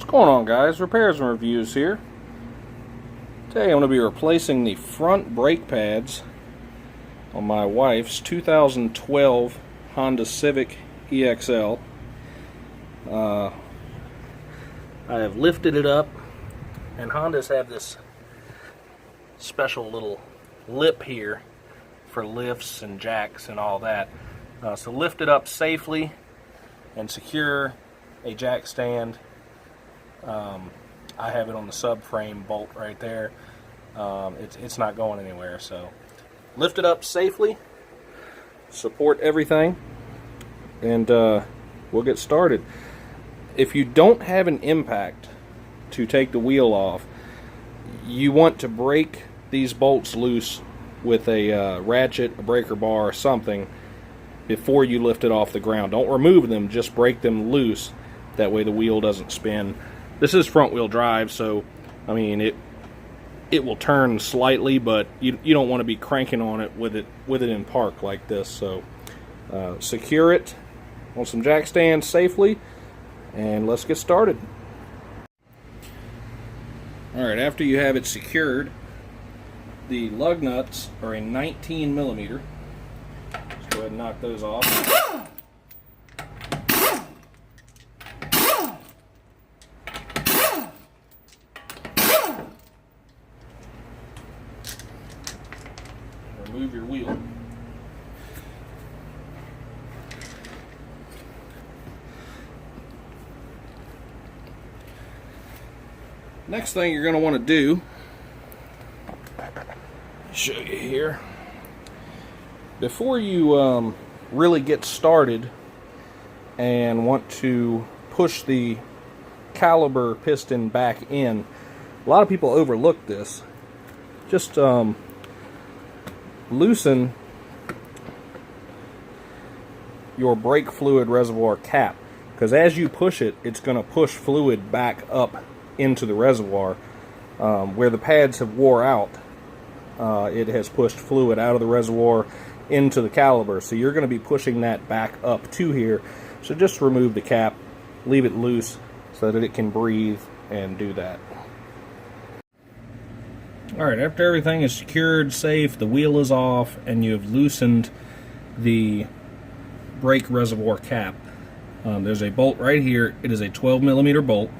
What's going on, guys? Repairs and reviews here. Today I'm going to be replacing the front brake pads on my wife's 2012 Honda Civic Ex-l. I have lifted it up, and Hondas have this special little lip here for lifts and jacks and all that. So lift it up safely and secure a jack stand. I have it on the subframe bolt right there. It's not going anywhere, so lift it up safely, support everything, and we'll get started. If you don't have an impact to take the wheel off, you want to break these bolts loose with a ratchet, a breaker bar, or something before you lift it off the ground. Don't remove them, just break them loose. That way the wheel doesn't spin. This is front wheel drive, so I mean it will turn slightly, but you don't want to be cranking on it with it in park like this. So secure it on some jack stands safely, and let's get started. Alright, after you have it secured, the lug nuts are a 19 millimeter. Let's go ahead and knock those off. Remove your wheel. Next thing you're going to want to do, show you here, before you really get started and want to push the caliper piston back in, a lot of people overlook this. Just loosen your brake fluid reservoir cap, because as you push it, it's going to push fluid back up into the reservoir. Where the pads have wore out, it has pushed fluid out of the reservoir into the caliper, so you're going to be pushing that back up to here. So just remove the cap, leave it loose so that it can breathe and do that. Alright, after everything is secured, safe, the wheel is off, and you have loosened the brake reservoir cap, there's a bolt right here. It is a 12 millimeter bolt,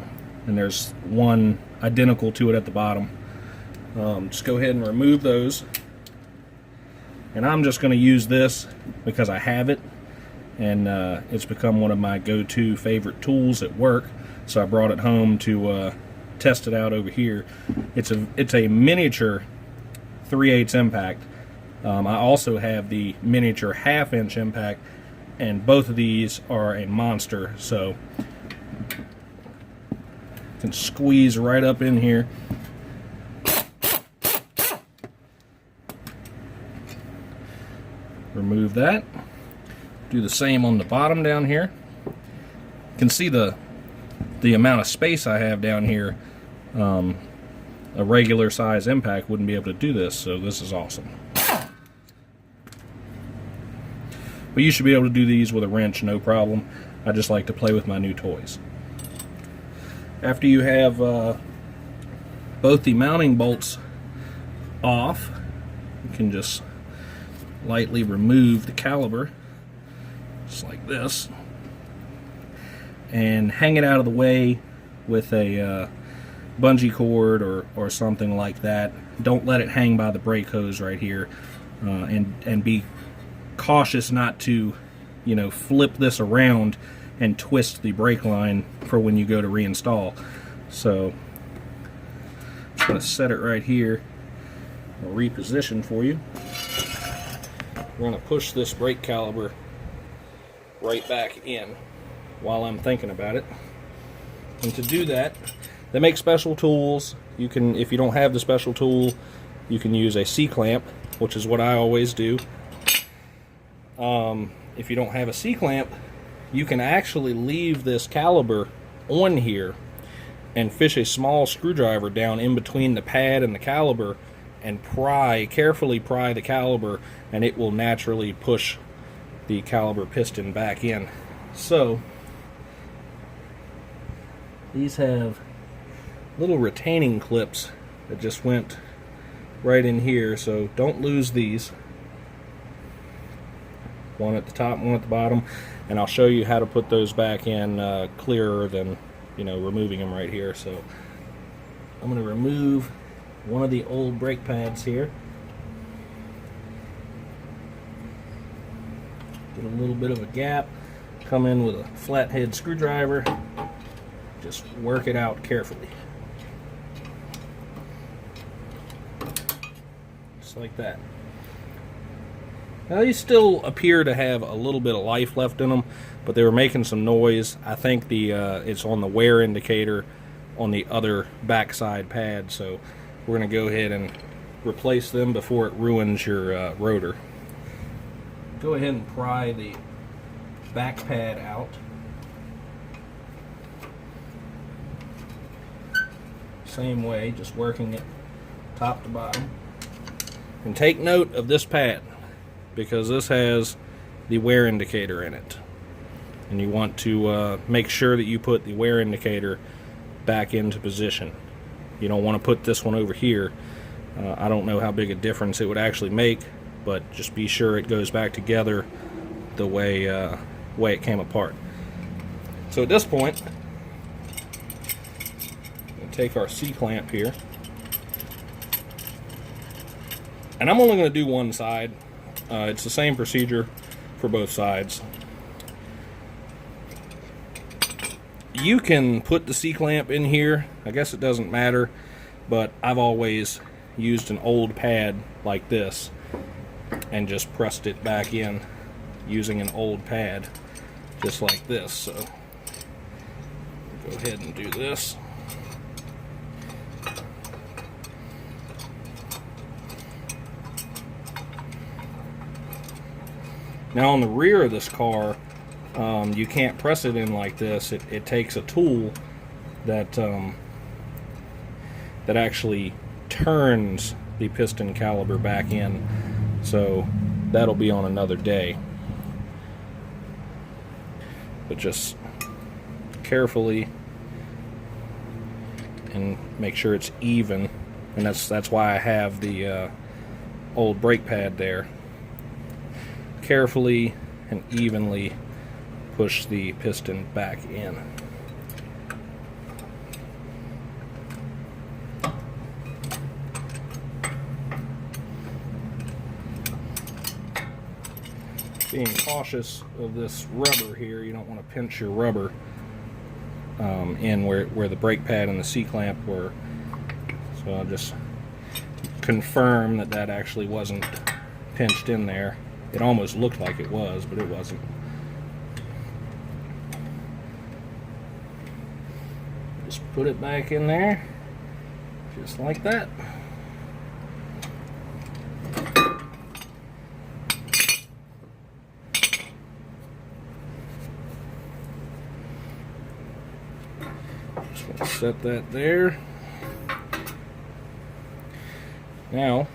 and there's one identical to it at the bottom. Just go ahead and remove those. And I'm just going to use this because I have it, and it's become one of my go-to favorite tools at work, so I brought it home to test it out over here. It's a miniature 3/8 impact. I also have the miniature 1/2 inch impact, and both of these are a monster, so you can squeeze right up in here. Remove that. Do the same on the bottom down here. You can see the amount of space I have down here. A regular size impact wouldn't be able to do this, so this is awesome. But you should be able to do these with a wrench, no problem. I just like to play with my new toys. After you have both the mounting bolts off, you can just lightly remove the caliper, just like this, and hang it out of the way with a bungee cord or something like that. Don't let it hang by the brake hose right here, and be cautious not to, flip this around and twist the brake line for when you go to reinstall. So I'm just going to set it right here. I'll reposition for you. We're going to push this brake caliper right back in while I'm thinking about it. And to do that, they make special tools. You can, if you don't have the special tool, you can use a C-clamp, which is what I always do. If you don't have a C-clamp, you can actually leave this caliper on here and fish a small screwdriver down in between the pad and the caliper and carefully pry the caliper, and it will naturally push the caliper piston back in. So these have little retaining clips that just went right in here, so don't lose these. One at the top, one at the bottom, and I'll show you how to put those back in clearer than, you know, removing them right here. So I'm going to remove one of the old brake pads here. Get a little bit of a gap, come in with a flathead screwdriver, just work it out carefully. Just like that. Now these still appear to have a little bit of life left in them, but they were making some noise. I think it's on the wear indicator on the other backside pad, so we're going to go ahead and replace them before it ruins your rotor. Go ahead and pry the back pad out. Same way, just working it top to bottom. And take note of this pad, because this has the wear indicator in it. And you want to make sure that you put the wear indicator back into position. You don't want to put this one over here. I don't know how big a difference it would actually make, but just be sure it goes back together the way it came apart. So at this point, we'll take our C-clamp here. And I'm only going to do one side. It's the same procedure for both sides. You can put the C-clamp in here. I guess it doesn't matter, but I've always used an old pad like this and just pressed it back in using an old pad just like this. So go ahead and do this. Now on the rear of this car, you can't press it in like this. It takes a tool that that actually turns the piston caliber back in. So that'll be on another day. But just carefully and make sure it's even. And that's why I have the old brake pad there. Carefully and evenly push the piston back in. Being cautious of this rubber here, you don't want to pinch your rubber in where the brake pad and the C-clamp were. So I'll just confirm that actually wasn't pinched in there. It almost looked like it was, but it wasn't. Just put it back in there, just like that. Just gonna set that there. Now,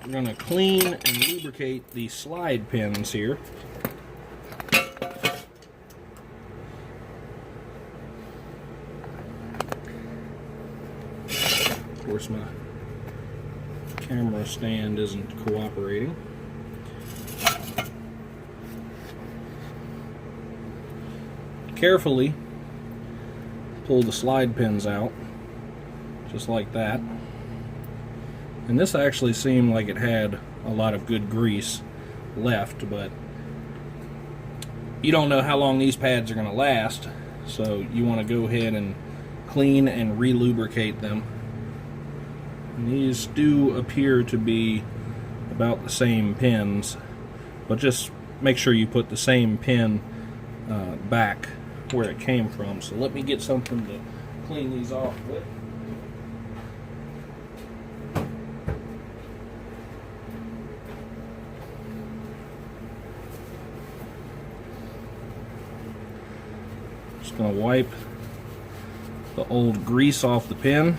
we're going to clean and lubricate the slide pins here. Of course, my camera stand isn't cooperating. Carefully pull the slide pins out, just like that. And this actually seemed like it had a lot of good grease left, but you don't know how long these pads are going to last, so you want to go ahead and clean and re-lubricate them. And these do appear to be about the same pins, but just make sure you put the same pin back where it came from. So let me get something to clean these off with. Just going to wipe the old grease off the pin.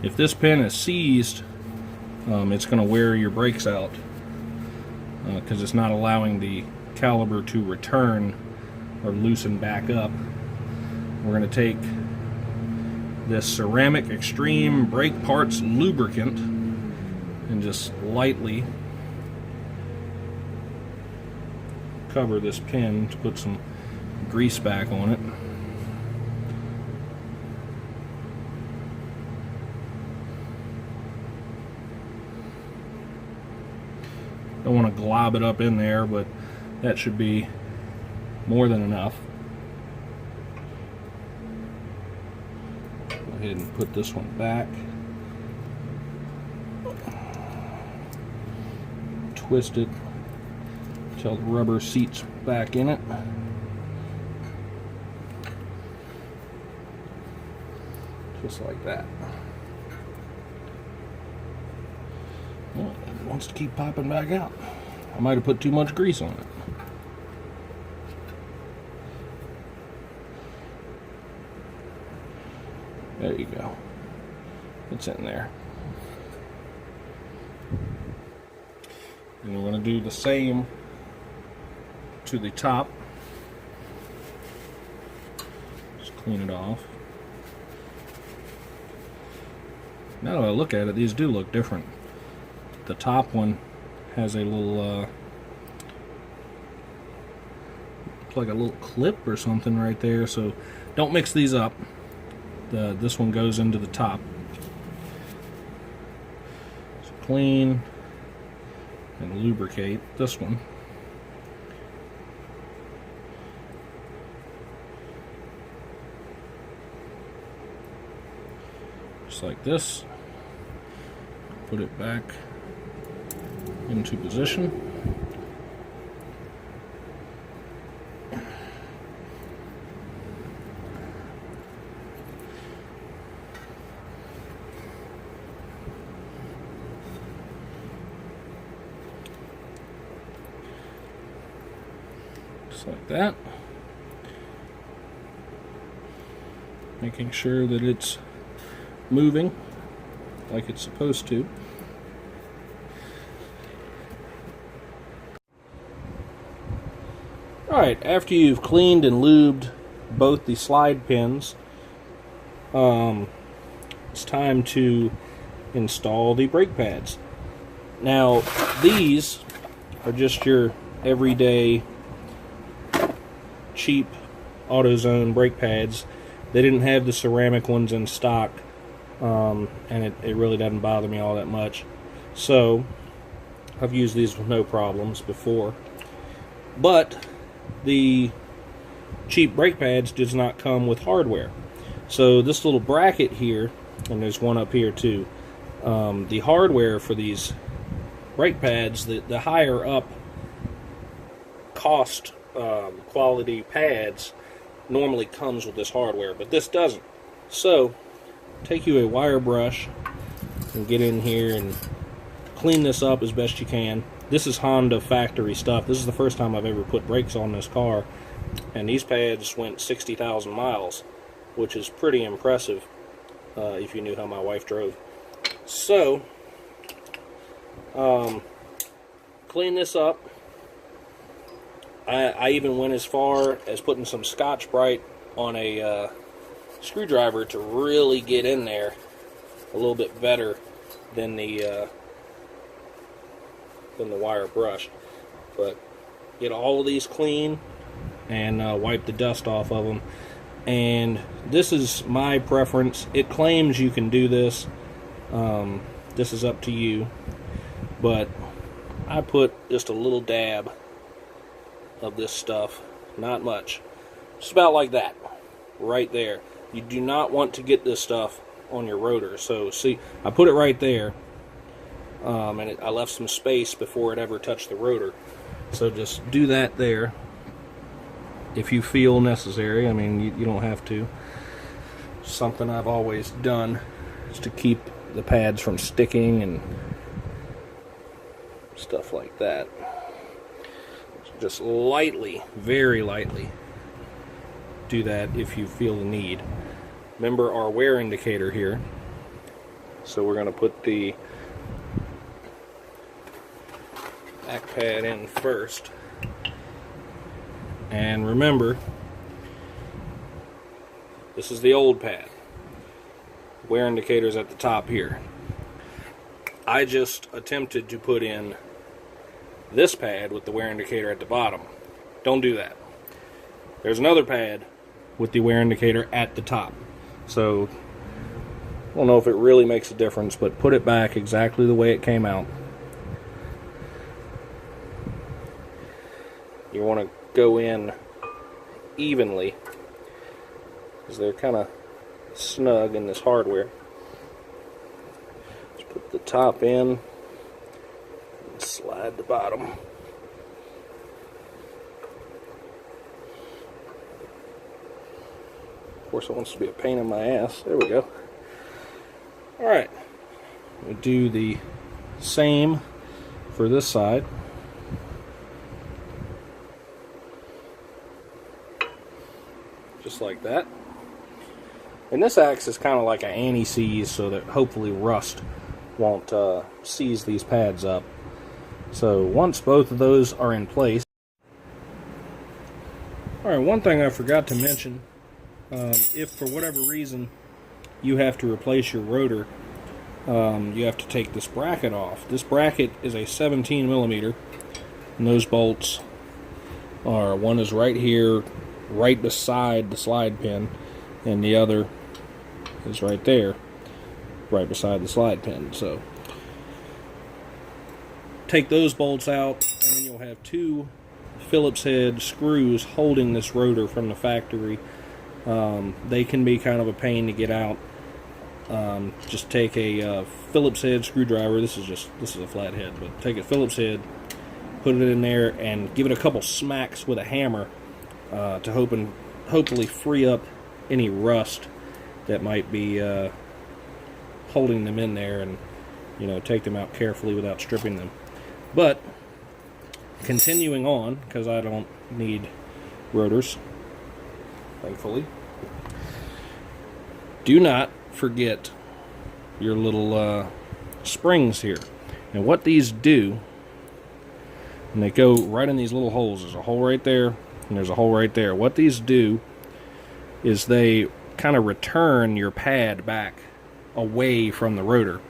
If this pin is seized, it's going to wear your brakes out because it's not allowing the caliper to return or loosen back up. We're going to take this Ceramic Extreme Brake Parts lubricant and just lightly cover this pin to put some grease back on it. Don't want to glob it up in there, but that should be more than enough. Go ahead and put this one back. Twist it until the rubber seats back in it. Just like that. Well, it wants to keep popping back out. I might have put too much grease on it. There you go. It's in there. And we're going to do the same to the top. Just clean it off. Now that I look at it, these do look different. The top one has a little, like a little clip or something right there, so don't mix these up. This one goes into the top. So clean and lubricate this one. Just like this. Put it back into position. Just like that. Making sure that it's moving like it's supposed to. Alright, after you've cleaned and lubed both the slide pins, it's time to install the brake pads. Now, these are just your everyday cheap AutoZone brake pads. They didn't have the ceramic ones in stock, and it really doesn't bother me all that much. So, I've used these with no problems before. But the cheap brake pads does not come with hardware. So this little bracket here, and there's one up here too, the hardware for these brake pads, the higher up cost quality pads normally comes with this hardware, but this doesn't. So take you a wire brush and get in here and clean this up as best you can. This is Honda factory stuff. This is the first time I've ever put brakes on this car, and these pads went 60,000 miles, which is pretty impressive if you knew how my wife drove. So, clean this up. I even went as far as putting some Scotch-Brite on a screwdriver to really get in there a little bit better than the wire brush. But get all of these clean and wipe the dust off of them. And this is my preference. It claims you can do this. This is up to you. But I put just a little dab of this stuff. Not much. Just about like that. Right there. You do not want to get this stuff on your rotor. So see, I put it right there. And I left some space before it ever touched the rotor. So just do that there if you feel necessary. I mean, you don't have to. Something I've always done is to keep the pads from sticking and stuff like that. Just lightly, very lightly, do that if you feel the need. Remember our wear indicator here. So we're going to put the back pad in first. And remember, this is the old pad. Wear indicator's at the top here. I just attempted to put in this pad with the wear indicator at the bottom. Don't do that. There's another pad with the wear indicator at the top. So, I don't know if it really makes a difference, but put it back exactly the way it came out. You want to go in evenly, because they're kind of snug in this hardware. Just put the top in and slide the bottom. Of course, it wants to be a pain in my ass. There we go. Alright, we do the same for this side. Just like that. And this acts as kind of like an anti-seize so that hopefully rust won't seize these pads up. So once both of those are in place. Alright, one thing I forgot to mention, if for whatever reason you have to replace your rotor, you have to take this bracket off. This bracket is a 17 millimeter, and those bolts are, one is right here, right beside the slide pin, and the other is right there, right beside the slide pin. So take those bolts out, and then you'll have two Phillips head screws holding this rotor from the factory. They can be kind of a pain to get out. Just take a Phillips head screwdriver. This is a flat head, but take a Phillips head, put it in there, and give it a couple smacks with a hammer to hopefully free up any rust that might be holding them in there, and take them out carefully without stripping them. But continuing on, because I don't need rotors, thankfully. Do not forget your little springs here. And what these do, and they go right in these little holes. There's a hole right there, and there's a hole right there. What these do is they kind of return your pad back away from the rotor.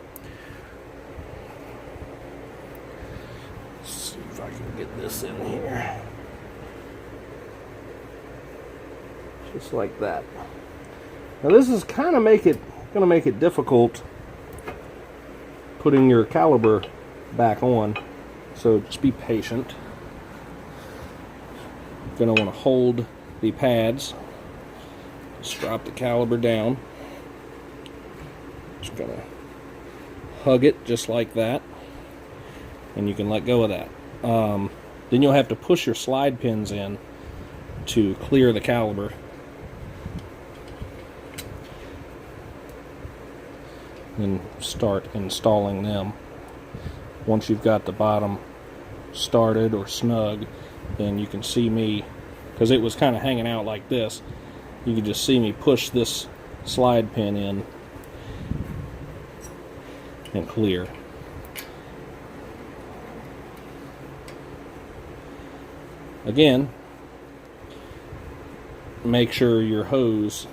Let's see if I can get this in here. Just like that. Now this is kind of going to make it difficult putting your caliber back on, so just be patient. You're going to want to hold the pads, just drop the caliber down, just going to hug it just like that, and you can let go of that. Then you'll have to push your slide pins in to clear the caliber. And start installing them. Once you've got the bottom started or snug, then you can see me, because it was kind of hanging out like this, you can just see me push this slide pin in and clear. Again, make sure your hose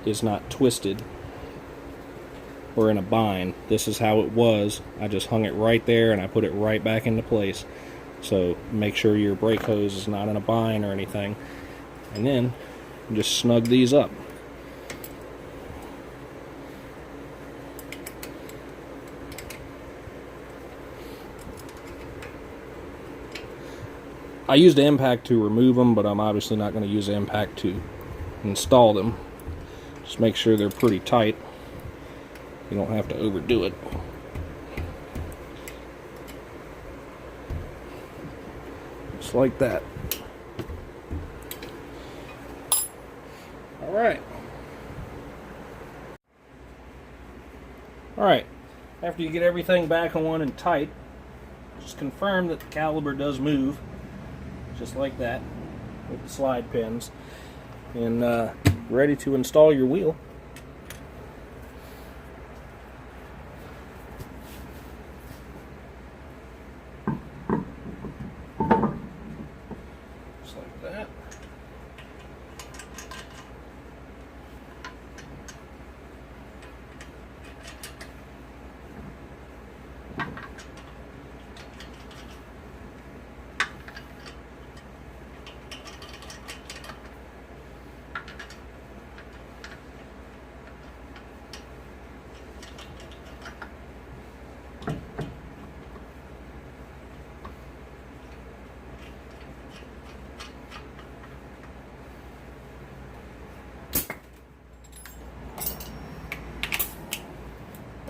is not twisted or in a bind. This is how it was. I just hung it right there and I put it right back into place. So make sure your brake hose is not in a bind or anything. And then just snug these up. I used the impact to remove them, but I'm obviously not going to use the impact to install them. Just make sure they're pretty tight. You don't have to overdo it. Just like that. Alright. Alright. After you get everything back on and tight, just confirm that the caliber does move. Just like that. With the slide pins. And ready to install your wheel.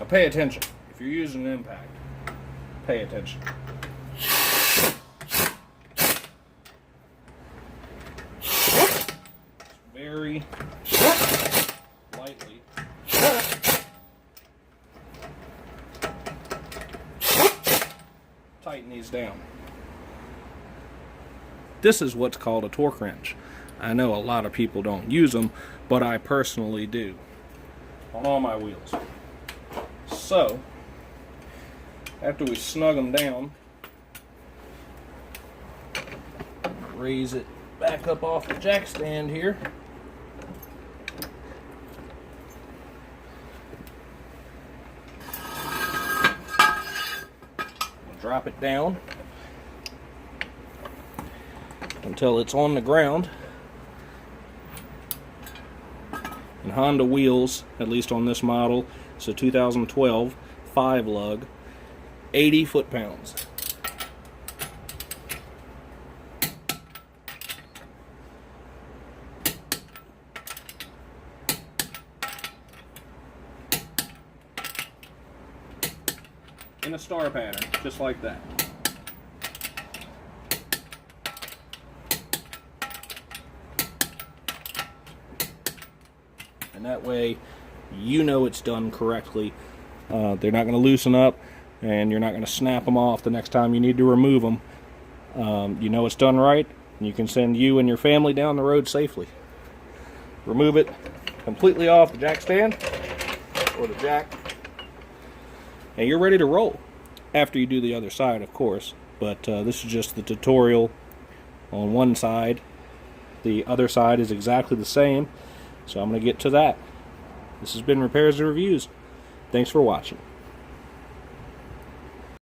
pay attention. If you're using an impact, pay attention. Very lightly. Tighten these down. This is what's called a torque wrench. I know a lot of people don't use them, but I personally do on all my wheels. So, after we snug them down, raise it back up off the jack stand here. Drop it down until it's on the ground. And Honda wheels, at least on this model, it's a 2012 5-lug, 80 foot-pounds. In a star pattern, just like that. And that way, you know it's done correctly. They're not going to loosen up, and you're not going to snap them off the next time you need to remove them. You know it's done right, and you can send you and your family down the road safely. Remove it completely off the jack stand, or the jack, and you're ready to roll. After you do the other side, of course, but this is just the tutorial on one side. The other side is exactly the same, so I'm going to get to that. This has been Repairs and Reviews. Thanks for watching.